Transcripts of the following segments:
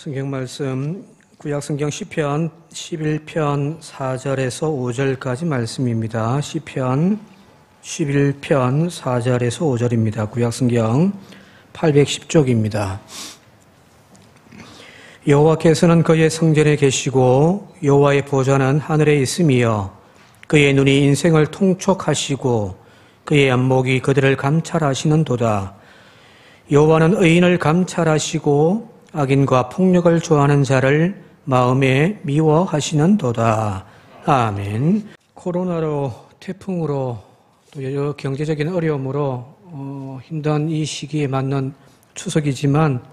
성경 말씀 구약성경 시편 11편 4절에서 5절까지 말씀입니다. 시편 11편 4절에서 5절입니다. 구약성경 810쪽입니다. 여호와께서는 그의 성전에 계시고 여호와의 보좌는 하늘에 있으며 그의 눈이 인생을 통촉하시고 그의 안목이 그들을 감찰하시는도다. 여호와는 의인을 감찰하시고 악인과 폭력을 좋아하는 자를 마음에 미워하시는도다. 아멘. 코로나로, 태풍으로, 또 여러 경제적인 어려움으로 힘든 이 시기에 맞는 추석이지만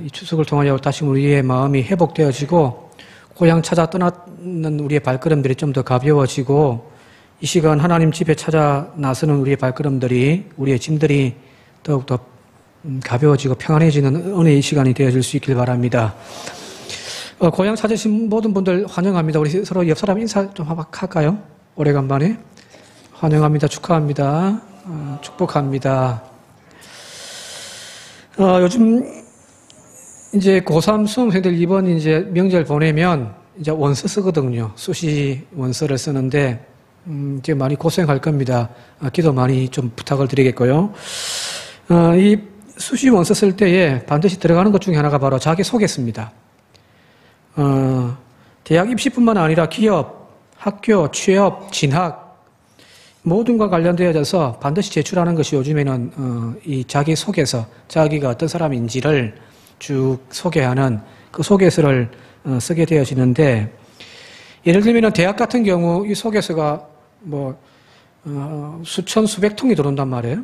이 추석을 통하여 다시 우리의 마음이 회복되어지고 고향 찾아 떠나는 우리의 발걸음들이 좀 더 가벼워지고 이 시간 하나님 집에 찾아 나서는 우리의 발걸음들이, 우리의 짐들이 더욱더 가벼워지고 평안해지는 은혜의 시간이 되어질 수 있길 바랍니다. 고향 찾으신 모든 분들 환영합니다. 우리 서로 옆 사람 인사 좀 할까요? 오래간만에. 환영합니다. 축하합니다. 축복합니다. 요즘 이제 고3 수험생들 이번 이제 명절 보내면 이제 원서 쓰거든요. 수시 원서를 쓰는데, 이제 많이 고생할 겁니다. 기도 많이 좀 부탁을 드리겠고요. 이 수시 원서 쓸 때에 반드시 들어가는 것 중에 하나가 바로 자기소개서입니다. 대학 입시뿐만 아니라 기업, 학교, 취업, 진학 모든과 관련되어져서 반드시 제출하는 것이 요즘에는 이 자기소개서, 자기가 어떤 사람인지를 쭉 소개하는 그 소개서를 쓰게 되어지는데, 예를 들면 대학 같은 경우 이 소개서가 수천, 수백 통이 들어온단 말이에요.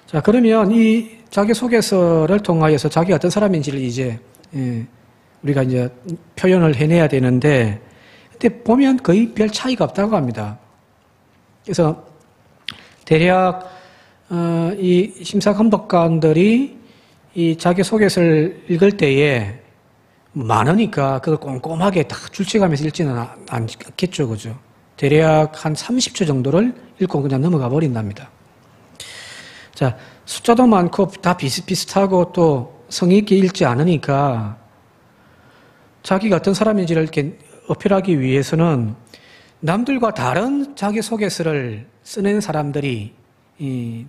자, 그러면 이 자기소개서를 통하여서 자기가 어떤 사람인지를 이제, 우리가 이제 표현을 해내야 되는데, 근데 보면 거의 별 차이가 없다고 합니다. 그래서 대략, 이 심사감독관들이 이 자기소개서를 읽을 때에 많으니까 그걸 꼼꼼하게 다 줄쳐가면서 읽지는 않겠죠. 그죠? 대략 한 30초 정도를 읽고 그냥 넘어가 버린답니다. 자, 숫자도 많고 다 비슷비슷하고 또 성의 있게 읽지 않으니까 자기가 어떤 사람인지를 이렇게 어필하기 위해서는 남들과 다른 자기소개서를 쓰는 사람들이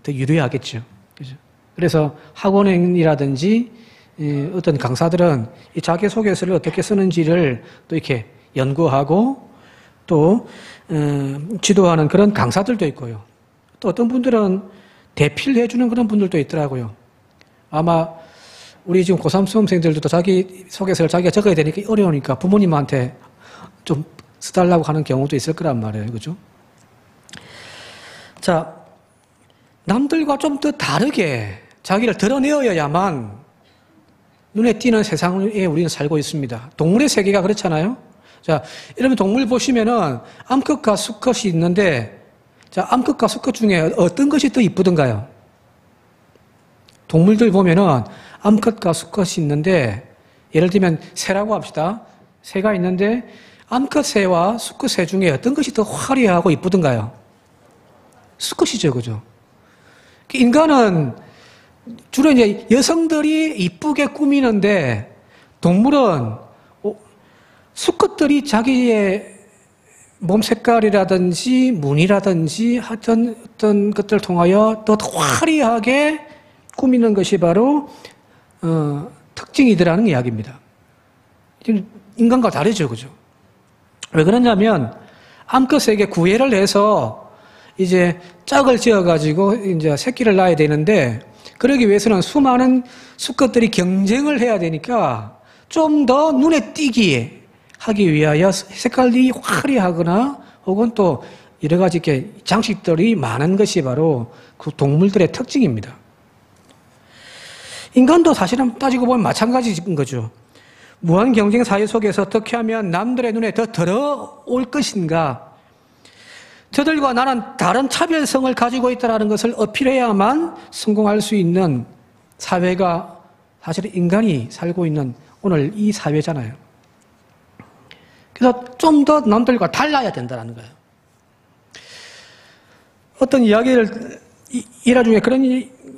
더 유리하겠죠. 그죠? 그래서 학원이라든지 어떤 강사들은 이 자기소개서를 어떻게 쓰는지를 또 이렇게 연구하고 또 지도하는 그런 강사들도 있고요. 또 어떤 분들은 대필 해주는 그런 분들도 있더라고요. 아마 우리 지금 고3 수험생들도 자기 소개서를 자기가 적어야 되니까 어려우니까 부모님한테 좀 써달라고 하는 경우도 있을 거란 말이에요. 그죠? 자, 남들과 좀 더 다르게 자기를 드러내어야만 눈에 띄는 세상에 우리는 살고 있습니다. 동물의 세계가 그렇잖아요. 자, 이러면 동물 보시면은 암컷과 수컷이 있는데, 자, 암컷과 수컷 중에 어떤 것이 더 이쁘던가요? 동물들 보면은 암컷과 수컷이 있는데, 예를 들면 새라고 합시다. 새가 있는데 암컷 새와 수컷 새 중에 어떤 것이 더 화려하고 이쁘던가요? 수컷이죠, 그죠? 인간은 주로 이제 여성들이 이쁘게 꾸미는데, 동물은 수컷들이 자기의 몸 색깔이라든지 무늬라든지 하여튼 어떤 것들을 통하여 더 화려하게 꾸미는 것이 바로 특징이더라는 이야기입니다. 인간과 다르죠, 그죠? 왜 그러냐면 암컷에게 구애를 해서 이제 짝을 지어가지고 이제 새끼를 낳아야 되는데, 그러기 위해서는 수많은 수컷들이 경쟁을 해야 되니까 좀 더 눈에 띄게 하기 위하여 색깔이 화려하거나 혹은 또 여러 가지 이렇게 장식들이 많은 것이 바로 그 동물들의 특징입니다. 인간도 사실은 따지고 보면 마찬가지인 거죠. 무한 경쟁 사회 속에서 어떻게 하면 남들의 눈에 더 들어올 것인가, 저들과 나는 다른 차별성을 가지고 있다는 것을 어필해야만 성공할 수 있는 사회가 사실 인간이 살고 있는 오늘 이 사회잖아요. 그래서 좀 더 남들과 달라야 된다는 거예요. 어떤 이야기를, 일화 중에 그런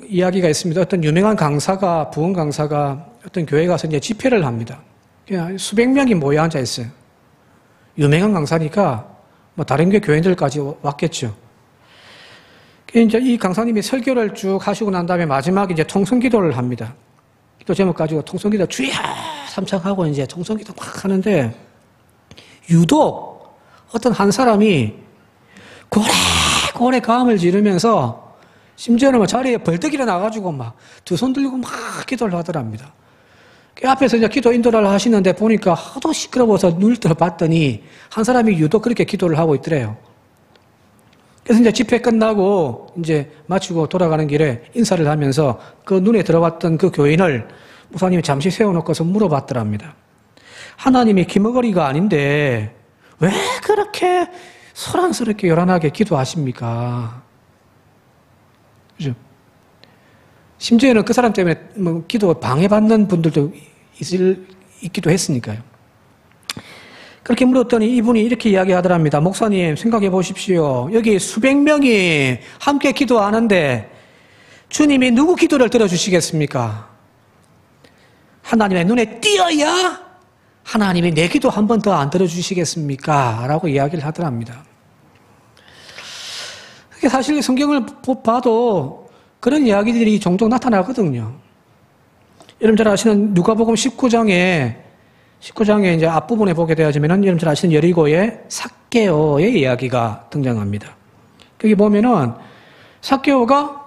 이야기가 있습니다. 어떤 유명한 강사가, 부흥 강사가 어떤 교회 가서 이제 집회를 합니다. 그냥 수백 명이 모여 앉아 있어요. 유명한 강사니까 뭐 다른 교인들까지 왔겠죠. 이제 이 강사님이 설교를 쭉 하시고 난 다음에 마지막에 이제 통성기도를 합니다. 기도 제목 가지고 통성기도 주야 삼창하고 이제 통성기도 막 하는데 유독 어떤 한 사람이 고래고래 가음을 지르면서 심지어는 뭐 자리에 벌떡 일어나가지고 막 두 손 들고 막 기도를 하더랍니다. 그 앞에서 이제 기도 인도를 하시는데 보니까 하도 시끄러워서 눈을 들어 봤더니 한 사람이 유독 그렇게 기도를 하고 있더래요. 그래서 이제 집회 끝나고 이제 마치고 돌아가는 길에 인사를 하면서 그 눈에 들어왔던 그 교인을 목사님이 잠시 세워놓고서 물어봤더랍니다. 하나님이 기머거리가 아닌데 왜 그렇게 소란스럽게 요란하게 기도하십니까? 그죠? 심지어는 그 사람 때문에 뭐 기도 방해받는 분들도 있기도 했으니까요. 그렇게 물었더니 이분이 이렇게 이야기하더랍니다. 목사님 생각해 보십시오. 여기 수백 명이 함께 기도하는데 주님이 누구 기도를 들어주시겠습니까? 하나님의 눈에 띄어야 하나님이 내 기도 한 번 더 안 들어주시겠습니까? 라고 이야기를 하더랍니다. 사실 성경을 봐도 그런 이야기들이 종종 나타나거든요. 여러분 잘 아시는 누가복음 19장에 이제 앞부분에 보게 되어지면은 여러분 잘 아시는 여리고의 삭개오의 이야기가 등장합니다. 거기 보면은 삭개오가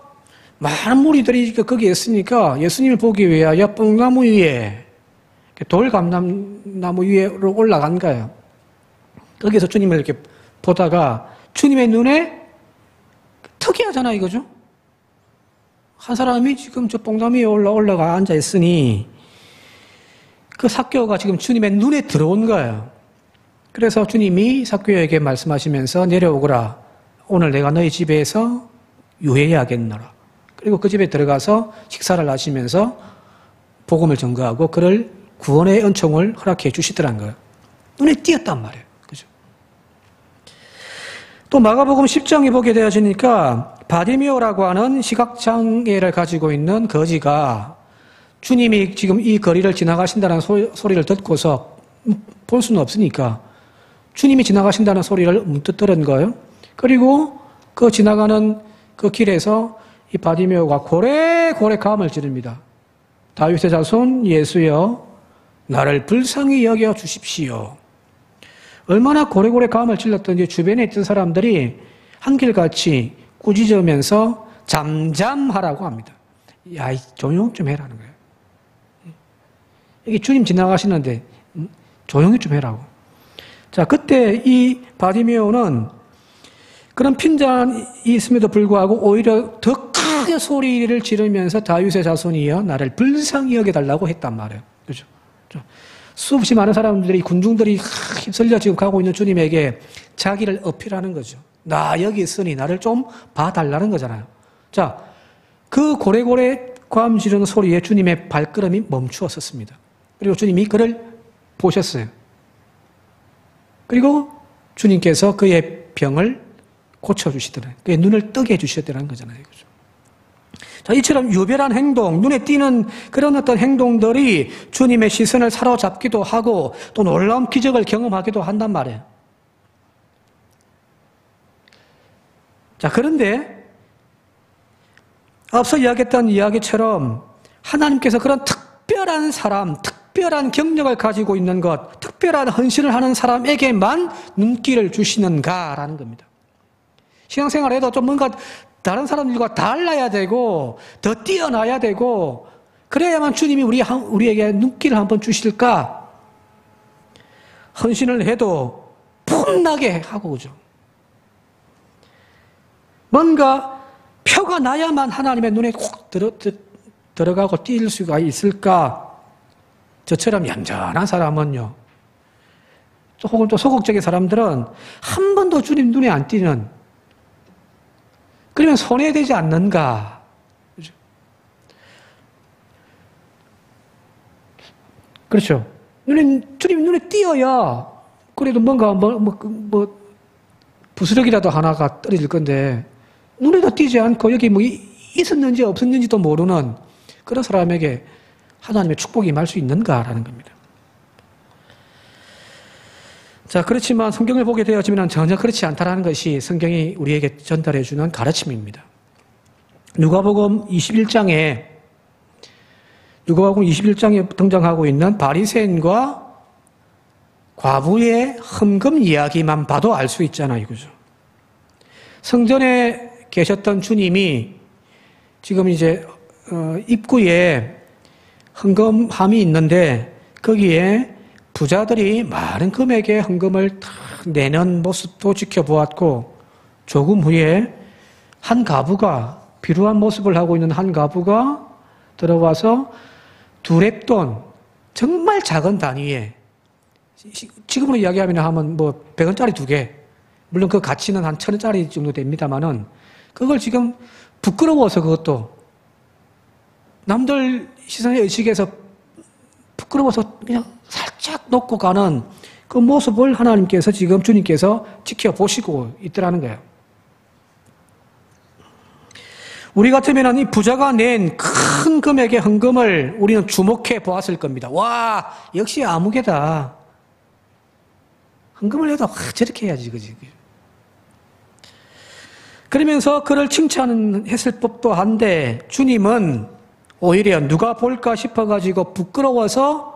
많은 무리들이 거기에 있으니까 예수님을 보기 위하여 뽕나무 위에 돌감나무 위로 올라간 거예요. 거기서 주님을 이렇게 보다가 주님의 눈에 특이하잖아 이거죠. 한 사람이 지금 저 뽕나무 위에 올라가 앉아 있으니 그 삭개오가 지금 주님의 눈에 들어온 거예요. 그래서 주님이 삭개오에게 말씀하시면서 내려오거라. 오늘 내가 너희 집에서 유해야겠노라. 그리고 그 집에 들어가서 식사를 하시면서 복음을 전거하고 그를 구원의 은총을 허락해 주시더란 거예요. 눈에 띄었단 말이에요. 그죠? 또 마가복음 10장에 보게 되어지니까 바디메오라고 하는 시각장애를 가지고 있는 거지가 주님이 지금 이 거리를 지나가신다는 소리를 듣고서 볼 수는 없으니까 주님이 지나가신다는 소리를 문득 들은 거예요. 그리고 그 지나가는 그 길에서 이 바디메오가 고래고래 감을 지릅니다. 다윗의 자손 예수여 나를 불쌍히 여겨 주십시오. 얼마나 고래고래 감을 질렀던지 주변에 있던 사람들이 한결같이 꾸짖으면서 잠잠하라고 합니다. 야, 조용 좀 해라는 거예요. 여기 주님 지나가시는데 조용히 좀 해라고. 자, 그때 이 바디메오는 그런 핀잔이 있음에도 불구하고 오히려 더 크게 소리를 지르면서 다윗의 자손이여 나를 불쌍히 여겨달라고 했단 말이에요. 그죠? 수없이 많은 사람들이 군중들이 휩쓸려 지금 가고 있는 주님에게 자기를 어필하는 거죠. 나 여기 있으니 나를 좀 봐달라는 거잖아요. 자, 그 고래고래 감 지르는 소리에 주님의 발걸음이 멈추었었습니다. 그리고 주님이 그를 보셨어요. 그리고 주님께서 그의 병을 고쳐주시더라고요. 그의 눈을 뜨게 해주셨다는 거잖아요. 그죠? 자, 이처럼 유별한 행동, 눈에 띄는 그런 어떤 행동들이 주님의 시선을 사로잡기도 하고 또 놀라운 기적을 경험하기도 한단 말이에요. 자, 그런데 앞서 이야기했던 이야기처럼 하나님께서 그런 특별한 사람, 특별한 경력을 가지고 있는 것, 특별한 헌신을 하는 사람에게만 눈길을 주시는가라는 겁니다. 신앙생활에도 좀 뭔가 다른 사람들과 달라야 되고 더 뛰어나야 되고 그래야만 주님이 우리에게 눈길을 한번 주실까? 헌신을 해도 폼나게 하고 그죠. 뭔가 표가 나야만 하나님의 눈에 콕 들어가고 띌 수가 있을까? 저처럼 얌전한 사람은요. 혹은 또 소극적인 사람들은 한 번도 주님 눈에 안 띄는 그러면 손해되지 않는가? 그렇죠. 주님 눈에 띄어야 그래도 뭔가 부스러기라도 하나가 떨어질 건데 눈에도 띄지 않고 여기 뭐 있었는지 없었는지도 모르는 그런 사람에게 하나님의 축복이 임할 수 있는가라는 겁니다. 자, 그렇지만 성경을 보게 되어지면 전혀 그렇지 않다라는 것이 성경이 우리에게 전달해 주는 가르침입니다. 누가복음 21장에 등장하고 있는 바리새인과 과부의 헌금 이야기만 봐도 알 수 있잖아요. 그죠? 성전에 계셨던 주님이 지금 이제 입구에 헌금함이 있는데 거기에 부자들이 많은 금액의 헌금을 탁 내는 모습도 지켜보았고 조금 후에 한 가부가 비루한 모습을 하고 있는 한 가부가 들어와서 두렙돈 정말 작은 단위에 지금으로 이야기하면 뭐 100원짜리 2개 물론 그 가치는 한 1000원짜리 정도 됩니다만은 그걸 지금 부끄러워서 그것도 남들 시선의 의식에서 부끄러워서 그냥 살짝 놓고 가는 그 모습을 하나님께서 지금 주님께서 지켜보시고 있더라는 거예요. 우리 같으면 이 부자가 낸 큰 금액의 헌금을 우리는 주목해 보았을 겁니다. 와, 역시 아무개다. 헌금을 해도 저렇게 해야지, 그지? 그러면서 그를 칭찬했을 법도 한데 주님은 오히려 누가 볼까 싶어가지고 부끄러워서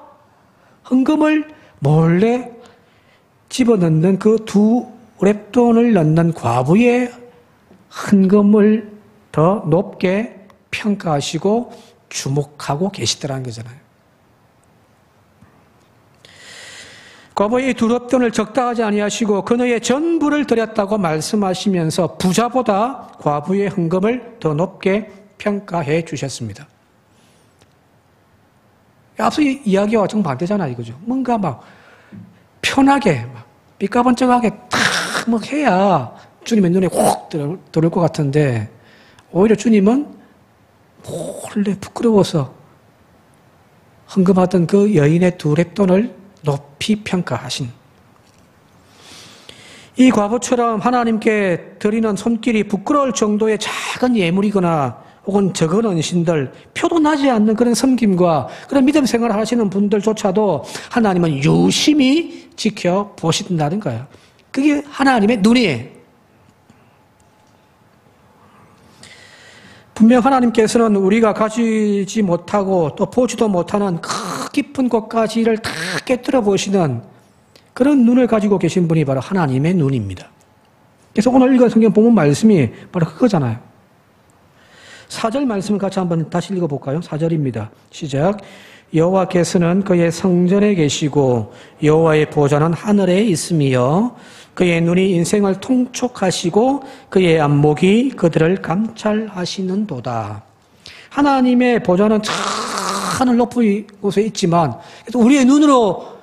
헌금을 몰래 집어넣는 그 두렙돈을 넣는 과부의 헌금을 더 높게 평가하시고 주목하고 계시더라는 거잖아요. 과부의 두렙돈을 적다 하지 아니하시고 그녀의 전부를 드렸다고 말씀하시면서 부자보다 과부의 헌금을 더 높게 평가해 주셨습니다. 앞서 이야기와 정반대잖아요. 그죠? 뭔가 막 편하게, 막 삐까번쩍하게 탁 막 해야 주님의 눈에 확 들어올 것 같은데 오히려 주님은 몰래 부끄러워서 헌금하던 그 여인의 두렙돈을 높이 평가하신 이 과부처럼 하나님께 드리는 손길이 부끄러울 정도의 작은 예물이거나 혹은 적은 헌신들, 표도 나지 않는 그런 섬김과 그런 믿음 생활을 하시는 분들조차도 하나님은 유심히 지켜보신다는 거예요. 그게 하나님의 눈이에요. 분명 하나님께서는 우리가 가지지 못하고 또 보지도 못하는 깊은 곳까지를 다 깨뜨려 보시는 그런 눈을 가지고 계신 분이 바로 하나님의 눈입니다. 그래서 오늘 읽은 성경 본문 말씀이 바로 그거잖아요. 4절 말씀을 같이 한번 다시 읽어볼까요? 4절입니다. 시작. 여호와께서는 그의 성전에 계시고 여호와의 보좌는 하늘에 있으며 그의 눈이 인생을 통촉하시고 그의 안목이 그들을 감찰하시는도다. 하나님의 보좌는 저 하늘 높은 곳에 있지만 우리의 눈으로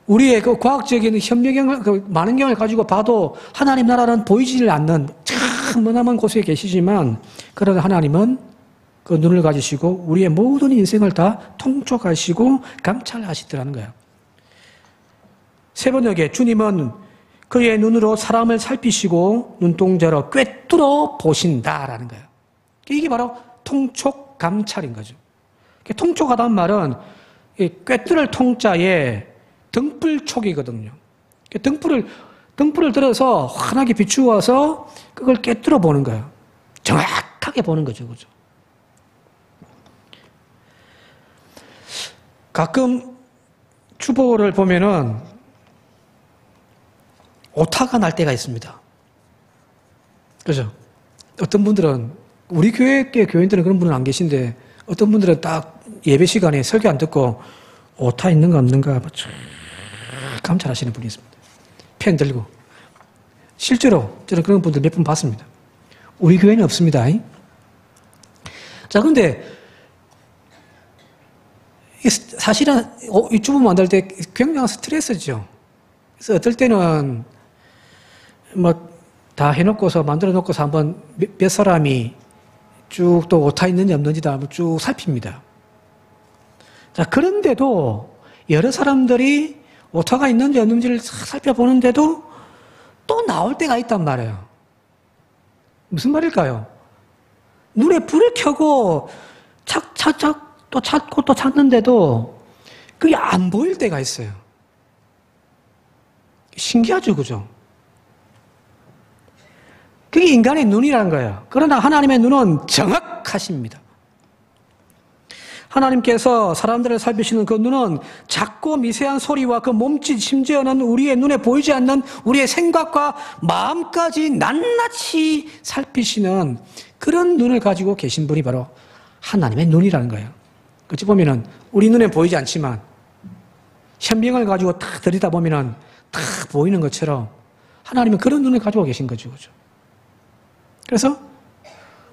우리의 그 과학적인 현미경을 그 만원경을 가지고 봐도 하나님 나라는 보이지를 않는 참 머나먼 곳에 계시지만 그러나 하나님은 그 눈을 가지시고 우리의 모든 인생을 다 통촉하시고 감찰하시더라는 거예요. 세 번역에 주님은 그의 눈으로 사람을 살피시고 눈동자로 꿰뚫어 보신다라는 거예요. 이게 바로 통촉 감찰인 거죠. 통촉하다는 말은 꿰뚫을 통자에 등불촉이거든요. 등불을 들어서 환하게 비추어서 그걸 꿰뚫어 보는 거예요. 정확하게 보는 거죠. 그죠? 가끔 주보를 보면은 오타가 날 때가 있습니다. 그죠? 어떤 분들은, 우리 교회의 교인들은 그런 분은 안 계신데, 어떤 분들은 딱 예배 시간에 설교 안 듣고, 오타 있는가 없는가, 감찰하시는 분이 있습니다. 펜 들고. 실제로 저는 그런 분들 몇 분 봤습니다. 우리 교회는 없습니다. 자, 근데, 사실은 이 주보 만들 때 굉장한 스트레스죠. 그래서 어떨 때는 다 해놓고서 만들어 놓고서 한번 몇 사람이 쭉 또 오타 있는지 없는지 다 한번 쭉 살핍니다. 자, 그런데도 여러 사람들이 오타가 있는지 없는지를 살펴보는데도 또 나올 때가 있단 말이에요. 무슨 말일까요? 눈에 불을 켜고 착착착 또 찾고 또 찾는데도 그게 안 보일 때가 있어요. 신기하죠, 그죠? 그게 인간의 눈이라는 거예요. 그러나 하나님의 눈은 정확하십니다. 하나님께서 사람들을 살피시는 그 눈은 작고 미세한 소리와 그 몸짓, 심지어는 우리의 눈에 보이지 않는 우리의 생각과 마음까지 낱낱이 살피시는 그런 눈을 가지고 계신 분이 바로 하나님의 눈이라는 거예요. 어찌 보면은 우리 눈에 보이지 않지만 현명을 가지고 탁 들여다보면은 탁 보이는 것처럼 하나님은 그런 눈을 가지고 계신 거죠. 그죠? 그래서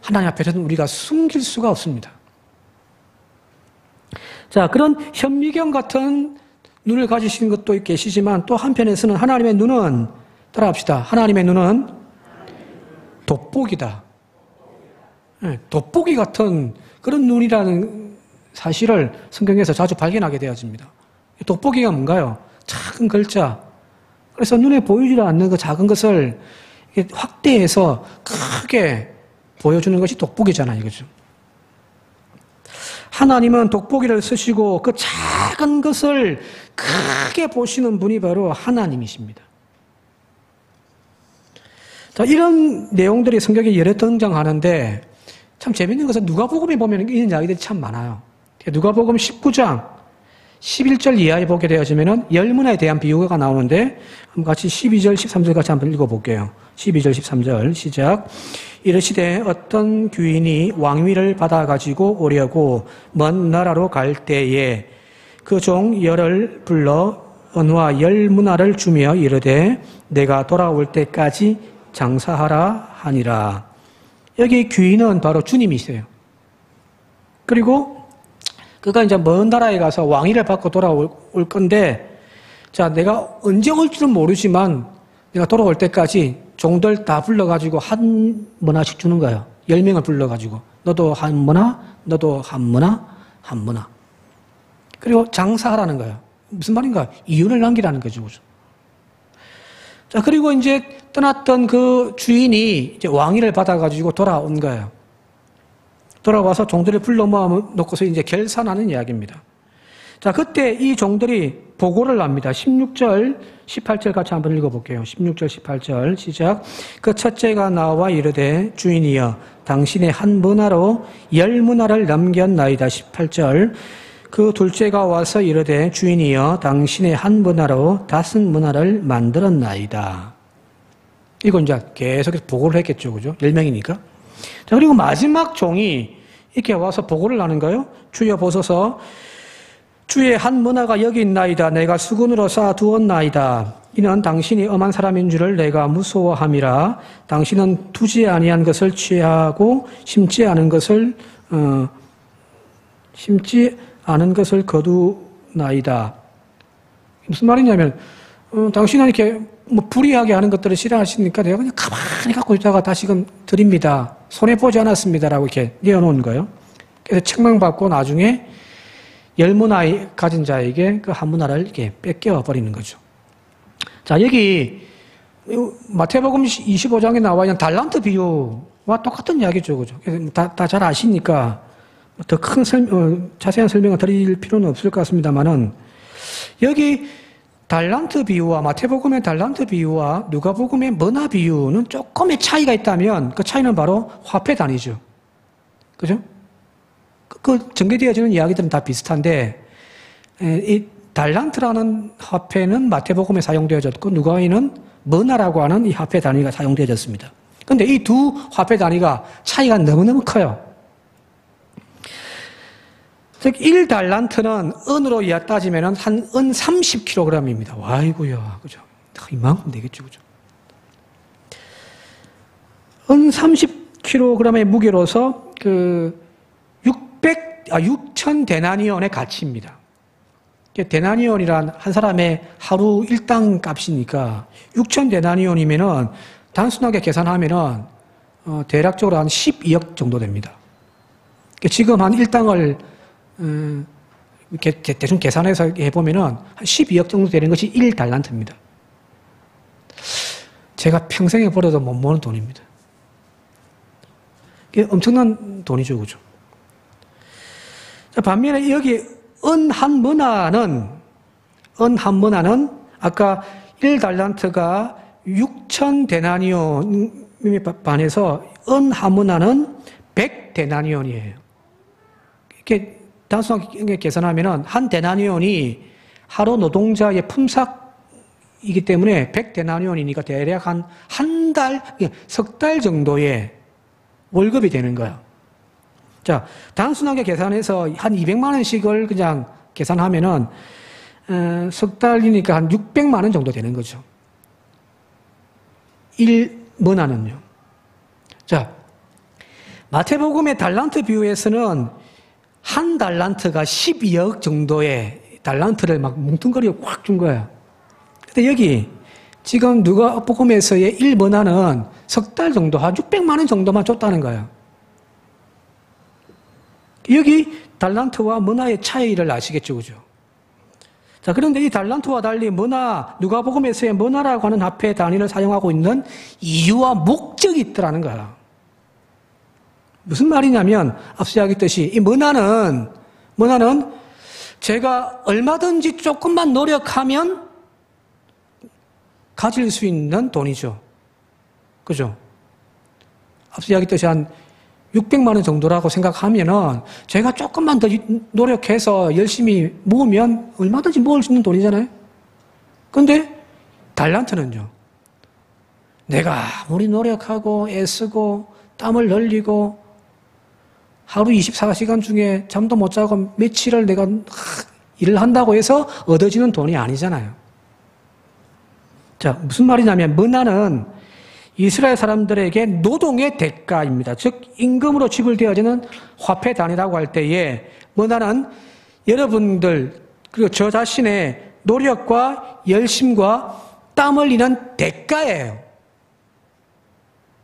하나님 앞에서는 우리가 숨길 수가 없습니다. 자, 그런 현미경 같은 눈을 가지신 것도 계시지만 또 한편에서는 하나님의 눈은, 따라합시다. 하나님의 눈은 돋보기다. 네, 돋보기 같은 그런 눈이라는 사실을 성경에서 자주 발견하게 되어집니다. 돋보기가 뭔가요? 작은 글자. 그래서 눈에 보이지 않는 그 작은 것을 확대해서 크게 보여주는 것이 돋보기잖아요. 그죠? 하나님은 돋보기를 쓰시고 그 작은 것을 크게 보시는 분이 바로 하나님이십니다. 자, 이런 내용들이 성경에 여러 등장하는데 참 재밌는 것은 누가복음에 보면 이런 이야기들이 참 많아요. 누가복음 19장 11절 이하에 보게 되어지면은 열문화에 대한 비유가 나오는데 같이 12절, 13절 같이 한번 읽어볼게요. 12절, 13절 시작. 이르시되 어떤 귀인이 왕위를 받아가지고 오려고 먼 나라로 갈 때에 그 종 열을 불러 은화 열문화를 주며 이르되 내가 돌아올 때까지 장사하라 하니라. 여기 귀인은 바로 주님이세요. 그리고 그가 이제 먼 나라에 가서 왕위를 받고 돌아올 건데, 자, 내가 언제 올 줄은 모르지만 내가 돌아올 때까지 종들 다 불러가지고 한 문화씩 주는 거예요. 10명을 불러가지고. 너도 한 문화, 너도 한 문화, 한 문화. 그리고 장사하라는 거예요. 무슨 말인가? 이윤을 남기라는 거죠. 자, 그리고 이제 떠났던 그 주인이 이제 왕위를 받아가지고 돌아온 거예요. 돌아와서 종들을 불러 모아놓고서 이제 결산하는 이야기입니다. 자, 그때 이 종들이 보고를 합니다. 16절, 18절 같이 한번 읽어볼게요. 16절, 18절 시작. 그 첫째가 나와 이르되 주인이여 당신의 한 문화로 10문화를 남겼나이다. 18절. 그 둘째가 와서 이르되 주인이여 당신의 한 문화로 5문화를 만들었나이다. 이거 이제 계속해서 보고를 했겠죠. 그죠? 10명이니까. 자, 그리고 마지막 종이 이렇게 와서 보고를 하는 거예요. 주여 보소서 주의 한 문화가 여기 있나이다. 내가 수군으로 쌓아두었나이다. 이는 당신이 엄한 사람인 줄을 내가 무서워함이라. 당신은 두지 아니한 것을 취하고 심지 않은 것을 거두나이다. 무슨 말이냐면 당신은 이렇게 불이하게 하는 것들을 싫어하시니까 내가 그냥 가만히 갖고 있다가 다시금 드립니다. 손해보지 않았습니다라고 이렇게 내어놓은 거예요. 그래서 책망받고 나중에 10문화 가진 자에게 그 한 문화를 이렇게 뺏겨버리는 거죠. 자, 여기 마태복음 25장에 나와 있는 달란트 비유와 똑같은 이야기죠. 그죠? 다 잘 아시니까 더 큰 자세한 설명을 드릴 필요는 없을 것 같습니다만은 여기 달란트 비유와 마태복음의 달란트 비유와 누가복음의 문화 비유는 조금의 차이가 있다면 그 차이는 바로 화폐 단위죠. 그죠? 그 전개되어지는 이야기들은 다 비슷한데 이 달란트라는 화폐는 마태복음에 사용되어졌고 누가에는 문화라고 하는 이 화폐 단위가 사용되어졌습니다. 그런데 이 두 화폐 단위가 차이가 너무너무 커요. 즉 1달란트는 은으로 따지면 한 은 30kg입니다. 와이고야, 그죠? 이만큼 되겠죠, 그죠? 은 30kg의 무게로서 6천 데나니온의 가치입니다. 데나니온이란 한 사람의 하루 일당 값이니까 6천 데나니온이면은 단순하게 계산하면은 대략적으로 한 12억 정도 됩니다. 지금 한 일당을 대충 계산해서 해보면은 한 12억 정도 되는 것이 1달란트입니다. 제가 평생에 벌어도 못 모는 돈입니다. 이게 엄청난 돈이죠, 그죠? 반면에 여기 은 한 머나는 아까 1달란트가 6,000데나니온에 반해서 은 한 머나는 100데나니온이에요. 이렇게 단순하게 계산하면은 한 데나니온이 하루 노동자의 품삯이기 때문에 100데나니온이니까 대략 한 달, 석 달 정도의 월급이 되는 거야. 자, 단순하게 계산해서 한 200만 원씩을 그냥 계산하면은 석 달이니까 한 600만 원 정도 되는 거죠. 1머나는요. 자, 마태복음의 달란트 비유에서는 한 달란트가 12억 정도의 달란트를 막 뭉뚱거리고 확 준 거야. 근데 여기 지금 누가복음에서의 1머나는 석 달 정도, 한 600만 원 정도만 줬다는 거야. 여기 달란트와 머나의 차이를 아시겠죠, 그죠? 자, 그런데 이 달란트와 달리 머나, 누가복음에서의 머나라고 하는 화폐 단위를 사용하고 있는 이유와 목적이 있더라는 거야. 무슨 말이냐면, 앞서 이야기했듯이, 이 머나는 제가 얼마든지 조금만 노력하면 가질 수 있는 돈이죠. 그죠? 앞서 이야기했듯이 한 600만 원 정도라고 생각하면은 제가 조금만 더 노력해서 열심히 모으면 얼마든지 모을 수 있는 돈이잖아요. 근데 달란트는요. 내가 아무리 노력하고 애쓰고 땀을 흘리고 하루 24시간 중에 잠도 못 자고 며칠을 내가 일을 한다고 해서 얻어지는 돈이 아니잖아요. 자, 무슨 말이냐면 머나는 이스라엘 사람들에게 노동의 대가입니다. 즉 임금으로 지불되어지는 화폐 단위라고 할 때에 머나는 여러분들 그리고 저 자신의 노력과 열심과 땀 흘리는 대가예요.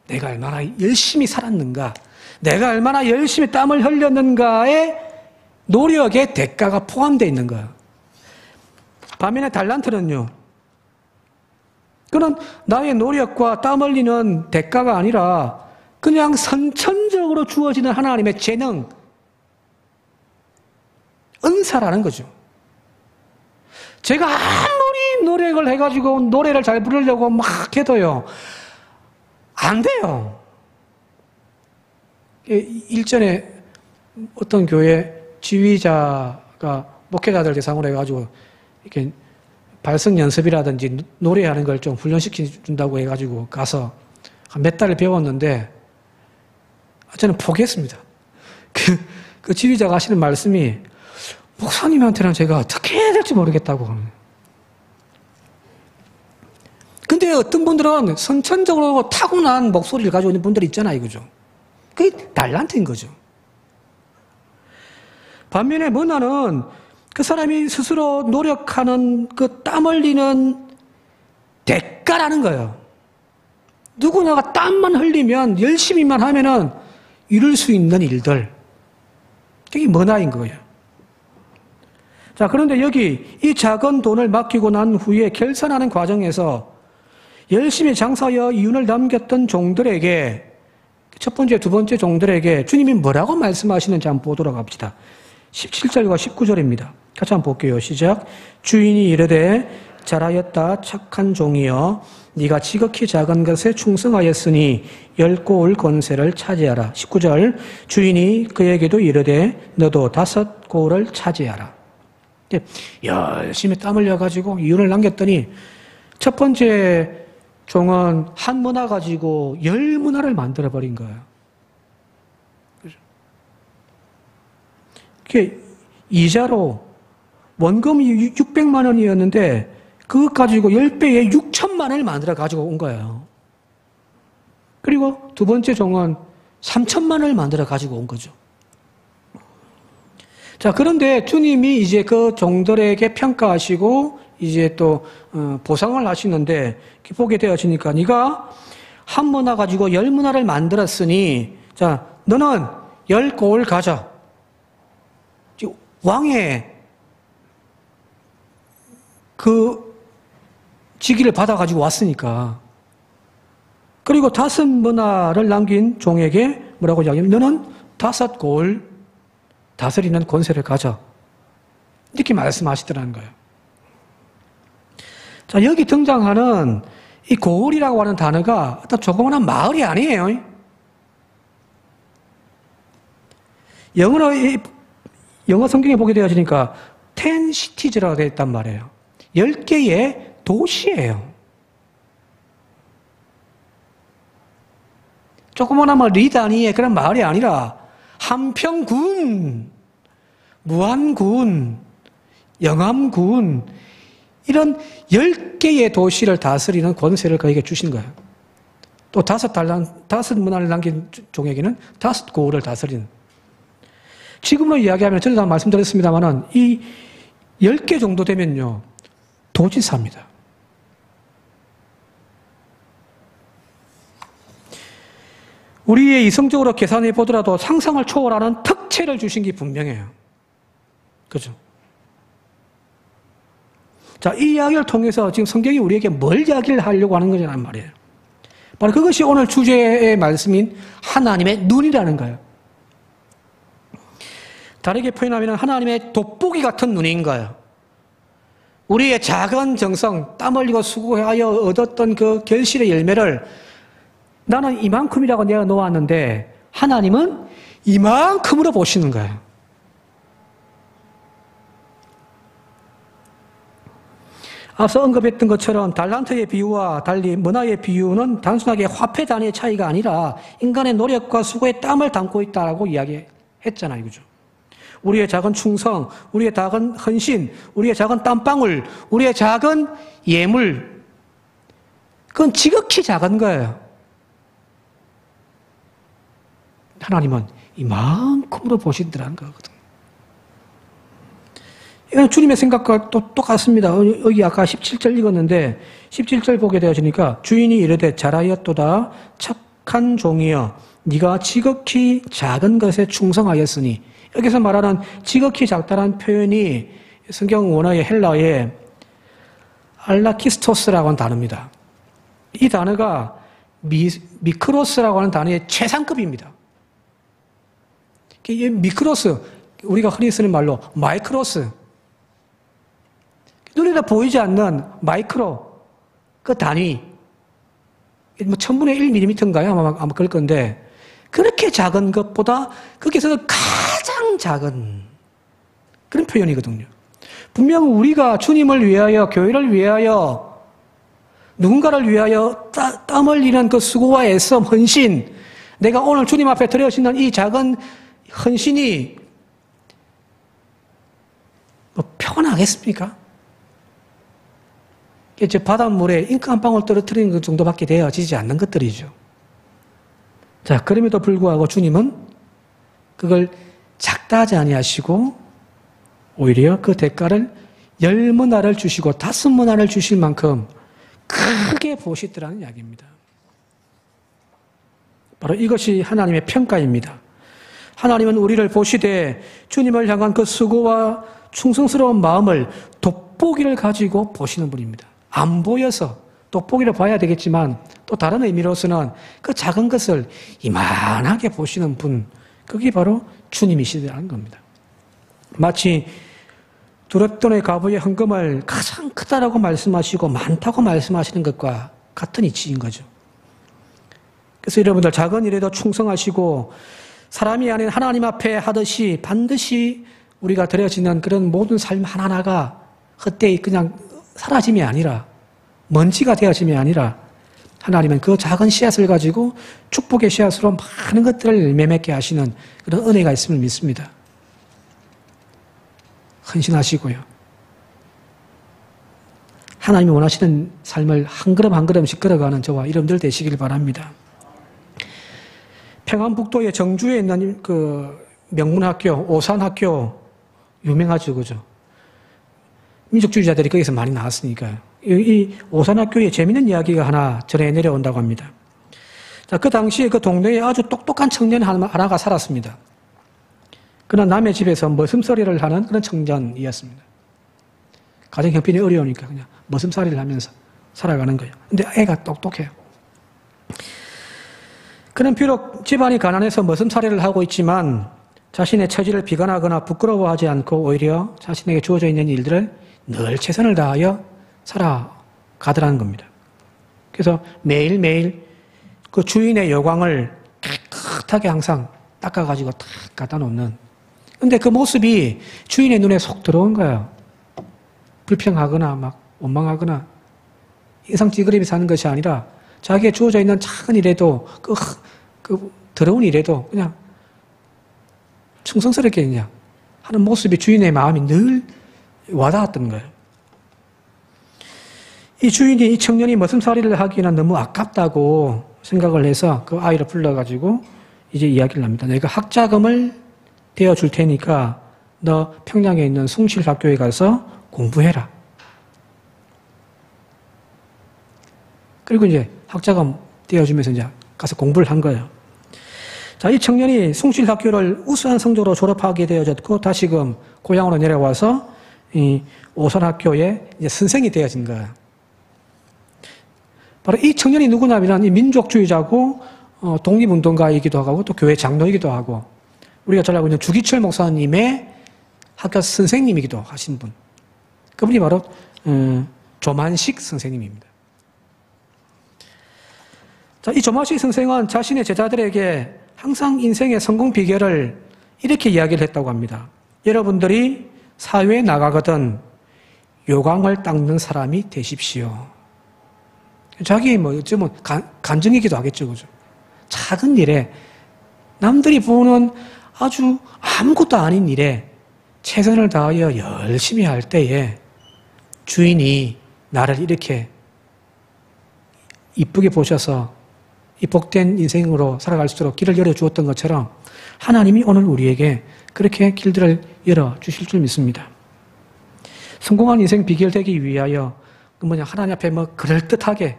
내가 얼마나 열심히 살았는가, 내가 얼마나 열심히 땀을 흘렸는가의 노력의 대가가 포함되어 있는 거예요. 반면에 달란트는요, 그는 나의 노력과 땀 흘리는 대가가 아니라 그냥 선천적으로 주어지는 하나님의 재능, 은사라는 거죠. 제가 아무리 노력을 해가지고 노래를 잘 부르려고 막 해도요, 안 돼요. 일전에 어떤 교회 지휘자가 목회자들 대상으로 해가지고 이렇게 발성 연습이라든지 노래하는 걸 좀 훈련시켜준다고 해가지고 가서 한 몇 달을 배웠는데 저는 포기했습니다. 그 지휘자가 하시는 말씀이 목사님한테는 제가 어떻게 해야 될지 모르겠다고. 근데 어떤 분들은 선천적으로 타고난 목소리를 가지고 있는 분들이 있잖아요. 그죠? 그게 달란트인 거죠. 반면에 머나는 그 사람이 스스로 노력하는 그 땀 흘리는 대가라는 거예요. 누구나가 땀만 흘리면 열심히만 하면은 이룰 수 있는 일들. 그게 머나인 거예요. 자, 그런데 여기 이 작은 돈을 맡기고 난 후에 결산하는 과정에서 열심히 장사하여 이윤을 남겼던 종들에게, 첫 번째, 두 번째 종들에게 주님이 뭐라고 말씀하시는지 한번 보도록 합시다. 17절과 19절입니다. 같이 한번 볼게요. 시작. 주인이 이르되 잘하였다 착한 종이여 네가 지극히 작은 것에 충성하였으니 10고을 권세를 차지하라. 19절. 주인이 그에게도 이르되 너도 5고을을 차지하라. 열심히 땀 흘려가지고 이윤을 남겼더니 첫 번째 종은 한 문화 가지고 10문화를 만들어버린 거예요. 그게 이자로 원금이 600만 원이었는데 그것 가지고 10배에 6천만 원을 만들어 가지고 온 거예요. 그리고 두 번째 종은 3천만 원을 만들어 가지고 온 거죠. 자, 그런데 주님이 이제 그 종들에게 평가하시고 이제 또 보상을 하시는데 보게 되어지니까 네가 한 문화 가지고 10문화를 만들었으니 자, 너는 10고을 가져. 왕의 그 직위를 받아가지고 왔으니까. 그리고 5문화를 남긴 종에게 뭐라고 이야기하면 너는 5고을 다스리는 권세를 가져. 이렇게 말씀하시더라는 거예요. 자, 여기 등장하는 이 고을이라고 하는 단어가 어떤 조그마한 마을이 아니에요. 영어 성경에 보게 되어지니까 10 cities라고 되어 있단 말이에요. 10개의 도시예요. 조그마한 리 단위의 그런 마을이 아니라 한평군, 무안군, 영암군 이런 10개의 도시를 다스리는 권세를 그에게 주신 거예요. 또 5 문화를 남긴 종에게는 5 고을을 다스리는. 지금으로 이야기하면 전에도 말씀드렸습니다만은 이 10개 정도 되면요 도지사입니다. 우리의 이성적으로 계산해 보더라도 상상을 초월하는 특채를 주신 게 분명해요. 그죠? 자, 이 이야기를 통해서 지금 성경이 우리에게 뭘 이야기를 하려고 하는 거냐는 말이에요. 바로 그것이 오늘 주제의 말씀인 하나님의 눈이라는 거예요. 다르게 표현하면 하나님의 돋보기 같은 눈인 거예요. 우리의 작은 정성, 땀 흘리고 수고하여 얻었던 그 결실의 열매를 나는 이만큼이라고 내가 놓았는데 하나님은 이만큼으로 보시는 거예요. 앞서 언급했던 것처럼 달란트의 비유와 달리 문화의 비유는 단순하게 화폐 단위의 차이가 아니라 인간의 노력과 수고의 땀을 담고 있다고 이야기했잖아요. 그죠? 우리의 작은 충성, 우리의 작은 헌신, 우리의 작은 땀방울, 우리의 작은 예물, 그건 지극히 작은 거예요. 하나님은 이만큼으로 보신다는 거거든요. 이건 주님의 생각과 또 똑같습니다. 여기 아까 17절 읽었는데 17절 보게 되어지니까 주인이 이르되 잘하였도다 착한 종이여 네가 지극히 작은 것에 충성하였으니, 여기서 말하는 지극히 작다는 표현이 성경 원어의 헬라어의 알라키스토스라고 하는 단어입니다. 이 단어가 미크로스라고 하는 단어의 최상급입니다. 이 미크로스, 우리가 흔히 쓰는 말로 마이크로스, 눈에 보이지 않는 마이크로, 그 단위, 뭐 1000분의 1mm인가요? 아마 그럴 건데, 그렇게 작은 것보다 거기서는 가장 작은 그런 표현이거든요. 분명 우리가 주님을 위하여, 교회를 위하여, 누군가를 위하여 땀 흘리는 그 수고와 애씀, 헌신, 내가 오늘 주님 앞에 드려지는 이 작은 헌신이 뭐 평안하겠습니까? 이제 바닷물에 잉크 한 방울 떨어뜨리는 것 정도밖에 되어지지 않는 것들이죠. 자, 그럼에도 불구하고 주님은 그걸 작다 하지 아니하시고 오히려 그 대가를 10문화를 주시고 5문화를 주실 만큼 크게 보시더라는 이야기입니다. 바로 이것이 하나님의 평가입니다. 하나님은 우리를 보시되 주님을 향한 그 수고와 충성스러운 마음을 돋보기를 가지고 보시는 분입니다. 안 보여서 돋보기를 봐야 되겠지만 또 다른 의미로서는 그 작은 것을 이만하게 보시는 분, 그게 바로 주님이시라는 겁니다. 마치 두렙돈의 과부의 헌금을 가장 크다라고 말씀하시고 많다고 말씀하시는 것과 같은 이치인 거죠. 그래서 여러분들 작은 일에도 충성하시고 사람이 아닌 하나님 앞에 하듯이 반드시 우리가 드려지는 그런 모든 삶 하나하나가 헛되이 그냥 사라짐이 아니라, 먼지가 되어짐이 아니라 하나님은 그 작은 씨앗을 가지고 축복의 씨앗으로 많은 것들을 매맺게 하시는 그런 은혜가 있음을 믿습니다. 헌신하시고요. 하나님이 원하시는 삶을 한 걸음 한 걸음씩 걸어가는 저와 여러분들 되시길 바랍니다. 평안북도의 정주에 있는 그 명문학교, 오산학교 유명하죠, 그죠? 민족주의자들이 거기서 많이 나왔으니까요. 이 오산학교에 재미있는 이야기가 하나 전해 내려온다고 합니다. 자, 그 당시에 그 동네에 아주 똑똑한 청년 하나가 살았습니다. 그러나 남의 집에서 머슴살이를 하는 그런 청년이었습니다. 가정 형편이 어려우니까 그냥 머슴살이를 하면서 살아가는 거예요. 근데 애가 똑똑해요. 그는 비록 집안이 가난해서 머슴살이를 하고 있지만 자신의 처지를 비관하거나 부끄러워하지 않고 오히려 자신에게 주어져 있는 일들을 늘 최선을 다하여 살아가더라는 겁니다. 그래서 매일매일 그 주인의 여광을 깨끗하게 항상 닦아가지고 탁 갖다 놓는. 근데 그 모습이 주인의 눈에 속 들어온 거예요. 불평하거나 막 원망하거나 인상 찌그러미 사는 것이 아니라 자기의 주어져 있는 작은 일에도 그 더러운 일에도 그냥 충성스럽게 그냥 하는 모습이 주인의 마음이 늘 와닿았던 거예요. 이 주인이 이 청년이 머슴살이를 하기에는 너무 아깝다고 생각을 해서 그 아이를 불러가지고 이제 이야기를 합니다. 내가 학자금을 대어줄 테니까 너 평양에 있는 숭실학교에 가서 공부해라. 그리고 이제 학자금 떼어주면서 이제 가서 공부를 한 거예요. 자, 이 청년이 숭실학교를 우수한 성적으로 졸업하게 되어졌고, 다시금 고향으로 내려와서 이 오선학교에 이제 선생이 되어진 거예요. 바로 이 청년이 누구냐면 이 민족주의자고, 독립운동가이기도 하고, 또 교회 장로이기도 하고, 우리가 잘 알고 있는 주기철 목사님의 학교 선생님이기도 하신 분. 그분이 바로, 조만식 선생님입니다. 자, 이 조만식 선생은 자신의 제자들에게 항상 인생의 성공 비결을 이렇게 이야기를 했다고 합니다. 여러분들이 사회에 나가거든 요강을 닦는 사람이 되십시오. 자기 어쩌면 간증이기도 하겠죠, 그죠? 작은 일에 남들이 보는 아주 아무것도 아닌 일에 최선을 다하여 열심히 할 때에 주인이 나를 이렇게 이쁘게 보셔서 이 복된 인생으로 살아갈 수 있도록 길을 열어주었던 것처럼 하나님이 오늘 우리에게 그렇게 길들을 열어주실 줄 믿습니다. 성공한 인생 비결 되기 위하여 하나님 앞에 그럴듯하게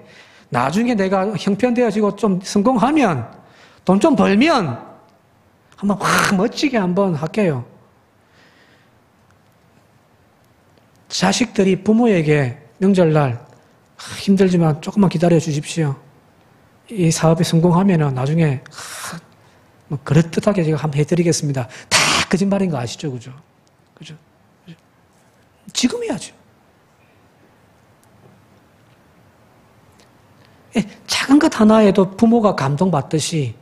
나중에 내가 형편되어지고 좀 성공하면 돈 좀 벌면 한번 멋지게 한번 할게요. 자식들이 부모에게 명절날 힘들지만 조금만 기다려 주십시오. 이 사업이 성공하면은 나중에 그럴듯하게 제가 한번 해드리겠습니다. 다 거짓말인 거 아시죠? 그죠? 그죠? 지금 해야죠. 작은 것 하나에도 부모가 감동받듯이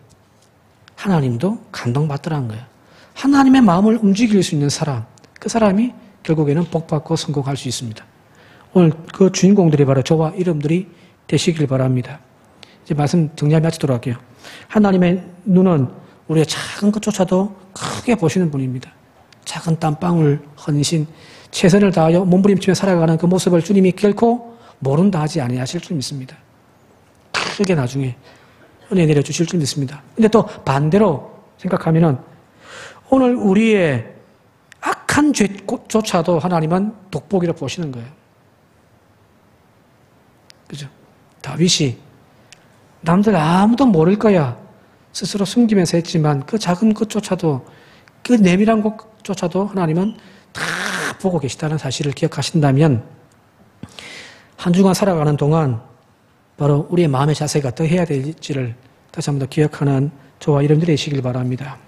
하나님도 감동받더라는 거예요. 하나님의 마음을 움직일 수 있는 사람, 그 사람이 결국에는 복받고 성공할 수 있습니다. 오늘 그 주인공들이 바로 저와 이름들이 되시길 바랍니다. 이제 말씀 정리하며 마치도록 할게요. 하나님의 눈은 우리의 작은 것조차도 크게 보시는 분입니다. 작은 땀방울, 헌신, 최선을 다하여 몸부림치며 살아가는 그 모습을 주님이 결코 모른다 하지 아니하실 줄 믿습니다. 크게 나중에 은혜 내려주실 줄 믿습니다. 근데 또 반대로 생각하면은 오늘 우리의 악한 죄조차도 하나님은 돋보기로 보시는 거예요. 그죠? 다윗이 남들 아무도 모를 거야 스스로 숨기면서 했지만 그 작은 것조차도 그 내밀한 것조차도 하나님은 다 보고 계시다는 사실을 기억하신다면 한 주간 살아가는 동안 바로 우리의 마음의 자세가 어떻게 해야 될지를 다시 한번 더 기억하는 저와 여러분들이 되시길 바랍니다.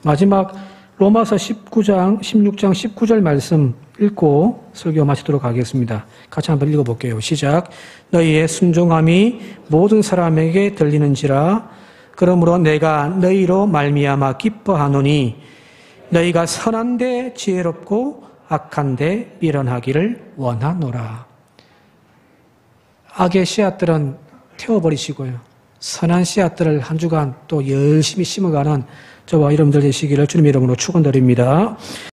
마지막 로마서 16장 19절 말씀 읽고 설교 마치도록 하겠습니다. 같이 한번 읽어볼게요. 시작. 너희의 순종함이 모든 사람에게 들리는지라 그러므로 내가 너희로 말미암아 기뻐하노니 너희가 선한데 지혜롭고 악한데 미련하기를 원하노라. 악의 씨앗들은 태워버리시고요. 선한 씨앗들을 한 주간 또 열심히 심어가는 저와 여러분들 되시기를 주님의 이름으로 축원드립니다.